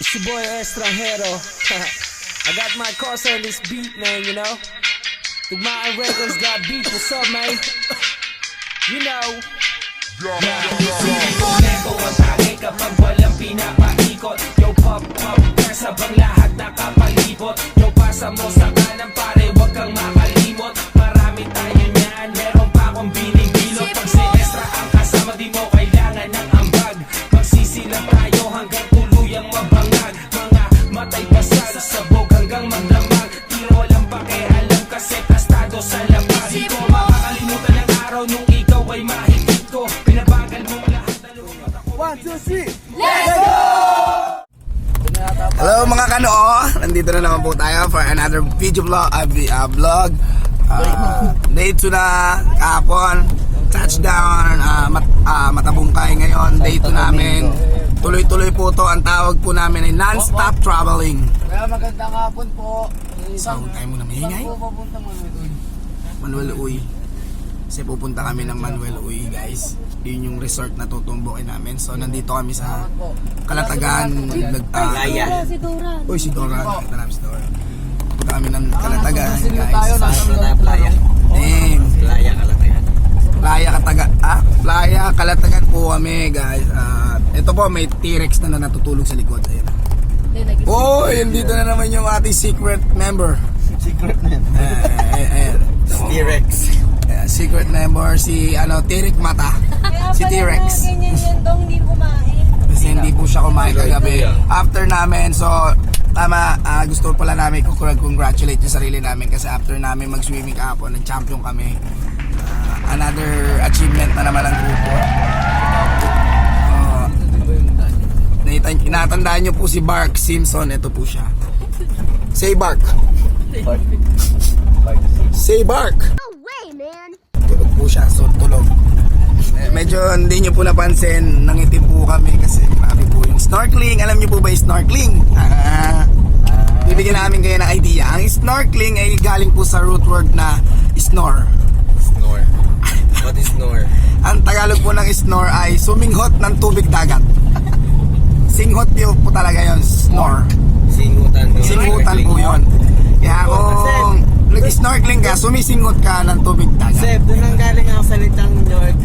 It's your boy Estranjero. I got my cosa on this beat, man, you know. Tugmaan Records got beat. What's up, man? You know. Isipin mo nego ang tagay kapag walang pinapaikot. Yo pop pop, kasabang lahat nakapalibot. Yo pasa mo sa kanan pare, wag kang makalimot. Marami tayo niyan, meron pa akong binibilot. Pag si Estra ang kasama, di mo kailangan ng ambag. Magsisilang tayo hanggang tuluyang mabangag. Mga matay basag, sabog hanggang magdamag. Tiro walang pakialam kasi kastado sa labas. Di ko makakalimutan ang araw nung ikaw ay mahigit ko. Pinabagal mo lahat na lumipat ako. 1, 2, 3. Let's go! Hello mga kanoo, nandito na naman po tayo for another video vlog. Day 2 na kahapon, touchdown, Matabungkay ngayon, day 2 namin. Tuloy-tuloy po to, ang tawag po namin ay non-stop traveling. Kaya magandang hapon po. So, tayo muna mahingay. Saan po papunta Manuel Uy. Kasi pupunta kami ng Manuel Uy, guys. Yun yung resort na tutumbukin namin. So, nandito kami sa Kalatagan. Laya. Uy, si Dora. Nakita namin si Dora. Pupunta kami ng Kalatagan, tayo, guys. nasa playa. Damn. Playa Kalatagan. Playa Kalatagan po kami, guys. Ito po, may T-Rex na natutulog sa likod. Ayun. Oh, dito na naman yung ating secret member. Secret man. Ayan. T-Rex. Secret member si T-Rex mata. Si T-Rex. Ganyan yan dong hindi kumain. Kasi hindi po siya kumain kagabi. After namin, so tama, gusto pala namin congratulate yung sarili namin kasi after namin mag-swimming kahapon, nag-champion kami. Another achievement na naman ang grupo. Inatandaan nyo po si Bark Simpson. Ito po siya. Say Bark. Say Bark. No way, man. Tulog po siya, so tulog. Medyo hindi nyo po napansin, nangitim po kami kasi grabe po yung snorkeling. Alam nyo po ba yung snorkeling? Bibigyan namin kayo ng idea. Ang snorkeling ay galing po sa root word na snore. Snore. What is snore? Ang Tagalog po ng snore ay suminghot ng tubig dagat. Singhot yun po talaga yun, snore. Singutan. Singutan po yun. Kaya kung nag-snorkeling ka, sumisinghot ka ng tubig dagat. Seb, doon ang galing ang salitang York.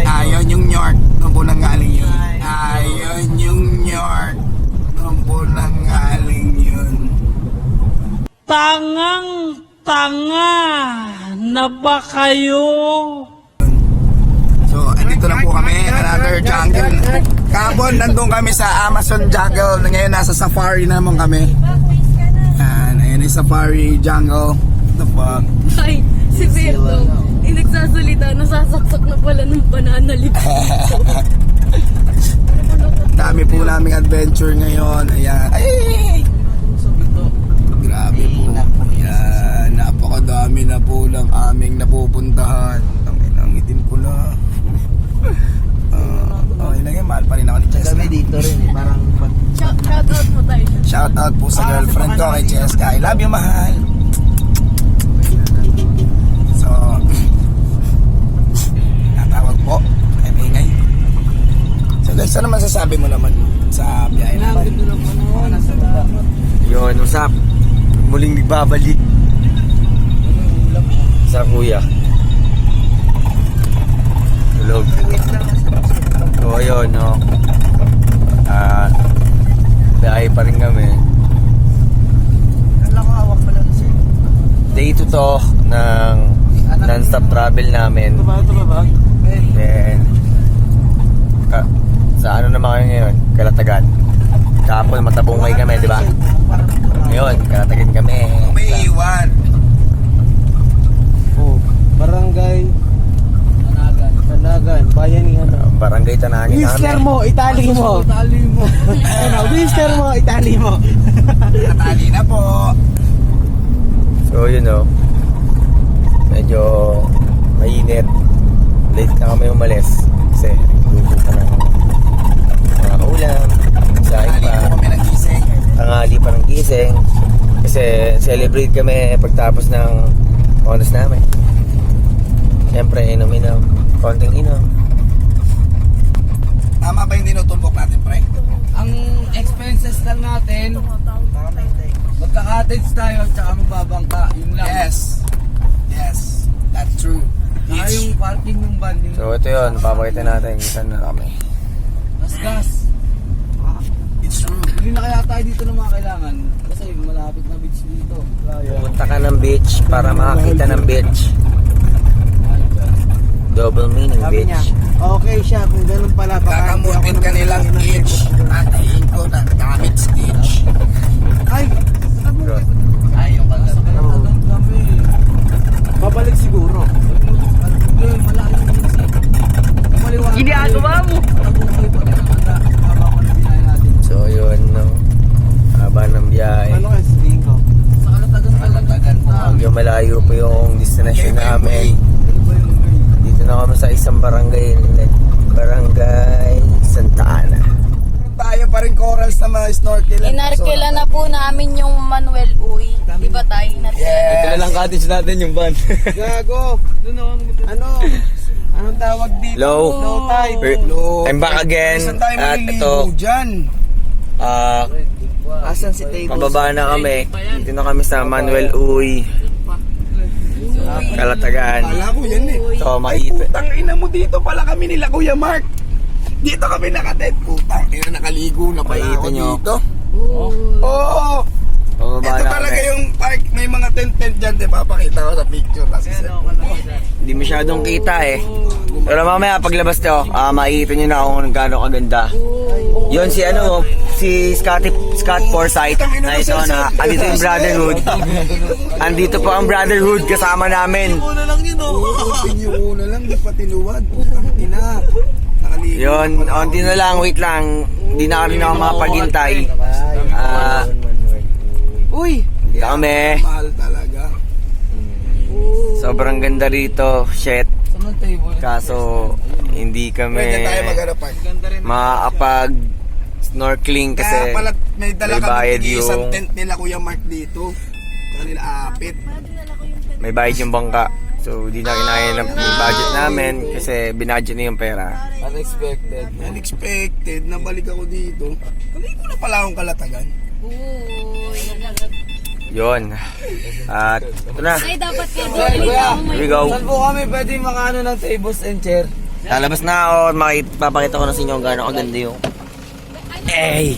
Ayon yung York. Doon po nang galing yun. Ayon yung York. Doon po nang galing yun. Tangang-tanga na ba kayo? So, andito na po kami. Another jungle. Kahapon, nandun kami sa Amazon jungle. Ngayon, nasa safari naman kami. Ayan yung safari jungle. The fuck? Ay, si Berto. Nagsasalita, nasasaksak na pala ng banana leaf. Dami po naming adventure ngayon. Ayan. Ay! Grabe po. Ayan. Napakadami na po ng aming napupuntahan. Ang itim ko na. Okay lang yan. Mahal pa rin ako ni Jessica. Kami dito rin eh. Parang Shoutout mo tayo. Shout out po sa girlfriend ko kay Jessica. I love you, mahal. So, natawag po. Ay, ingay. So guys, ano masasabi mo naman sa biyahe naman? yun, usap. Muling nagbabalik. Sa kuya. Tulog. So ayun, no. Biyahe pa rin kami. Day 2 to ng non-stop travel namin. Then sa ano naman kayo ngayon? Kalatagan. Kahapon Matabungkay kami, di ba? Ngayon, Kalatagan kami. Umiiwan. Oh, barangay Tanagan, bayanihan. Barangay Tanangin Whistler namin. mo, itali mo. Ano, Whistler mo, itali mo. Natali na po. So yun o, medyo mainit. Late na kami umalis kasi luto pa ng mga ulam, saing Natali pa, po kami ng gising. tanghali pa ng gising kasi celebrate kami pagtapos ng oras namin. Siyempre inom-inom, konting inom. Tama ba yung tinutumbok natin, pre? Ang expenses lang natin, magka-cottage tayo tsaka magbabangka. Yun lang. Yes. Yes. That's true. Saka yung parking ng van, yung So ito yun, papakita natin kung saan na kami. gas. It's true. Hindi na kaya tayo dito na mga kailangan. Kasi malapit na beach dito. Pupunta ka ng beach para makakita ng beach. Double meaning beach. Okay siya, kung ganun pala. Kakamutin ka nilang itch at iinko na gamit stitch. Ay! Ay, yung pala. Babalik siguro. Ginagawa mo! So yun, no? Haba ng biyahe. Ano kasi tingin ko? Sa Kalatagan pa. Medyo malayo po yung destination namin. Dito na kami sa isang barangay. Barangay Santa Ana. Tayo pa rin corals na mga snorkel. Inarkila na po namin yung Manuel Uy. Di ba tayo? Yes. lang cottage natin yung van. Gago! Anong tawag dito? Low. Low tide. Low. I'm back again. Saan tayo At maliligo ito, dyan? Asan si table? pababa na kami. Dito na kami sa Manuel Uy. Kalatagan. Kala ko yan eh. So, Ay, makita. putang ina mo, dito pala kami nila Kuya Mark. Dito kami nakated. Putang ina, nakaligo na pala Makita ako nyo. dito. Oo. Pababa Ito na talaga kami. yung park. May mga tent-tent dyan. Papakita ko sa picture. Kasi Hindi masyadong kita eh. Pero mamaya paglabas nyo, makikita nyo na kung gaano kaganda. Yun si ano, si Scott Forsyth. Na ito na, andito yung Brotherhood. Andito po ang Brotherhood kasama namin. pinyo na lang. Di pa tinuwad. Putang ina. Nakaligo. Yun, onti na lang, wait lang. Hindi na rin ako makapaghintay. Uy! Kami. Mahal talaga. Sobrang ganda rito. Shit. Saan ang table? Kaso, hindi kami Pwede tayo mag-harapan. makakapag snorkeling kasi Kaya pala may dala may kami bayad isang yung tent nila Kuya Mark dito. Kanila apit. may bayad yung bangka. So, di na kinaya ng budget namin kasi binudget na yung pera. Unexpected. Unexpected. Nabalik ako dito. Kaligo na pala akong Kalatagan. Yun. At ito na. Ay, dapat kayo Kuya, Here we go. saan po kami pwede makaano ng tables and chair? Lalabas na ako. Papakita ko na sa inyo kung gaano kaganda yung hey!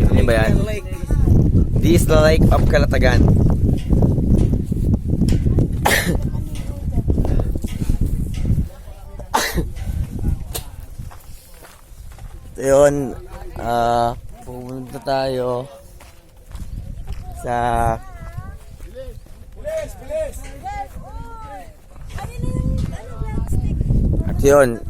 Ano ba yan? This is the Lake of Kalatagan. So yun, pupunta tayo sa at yun,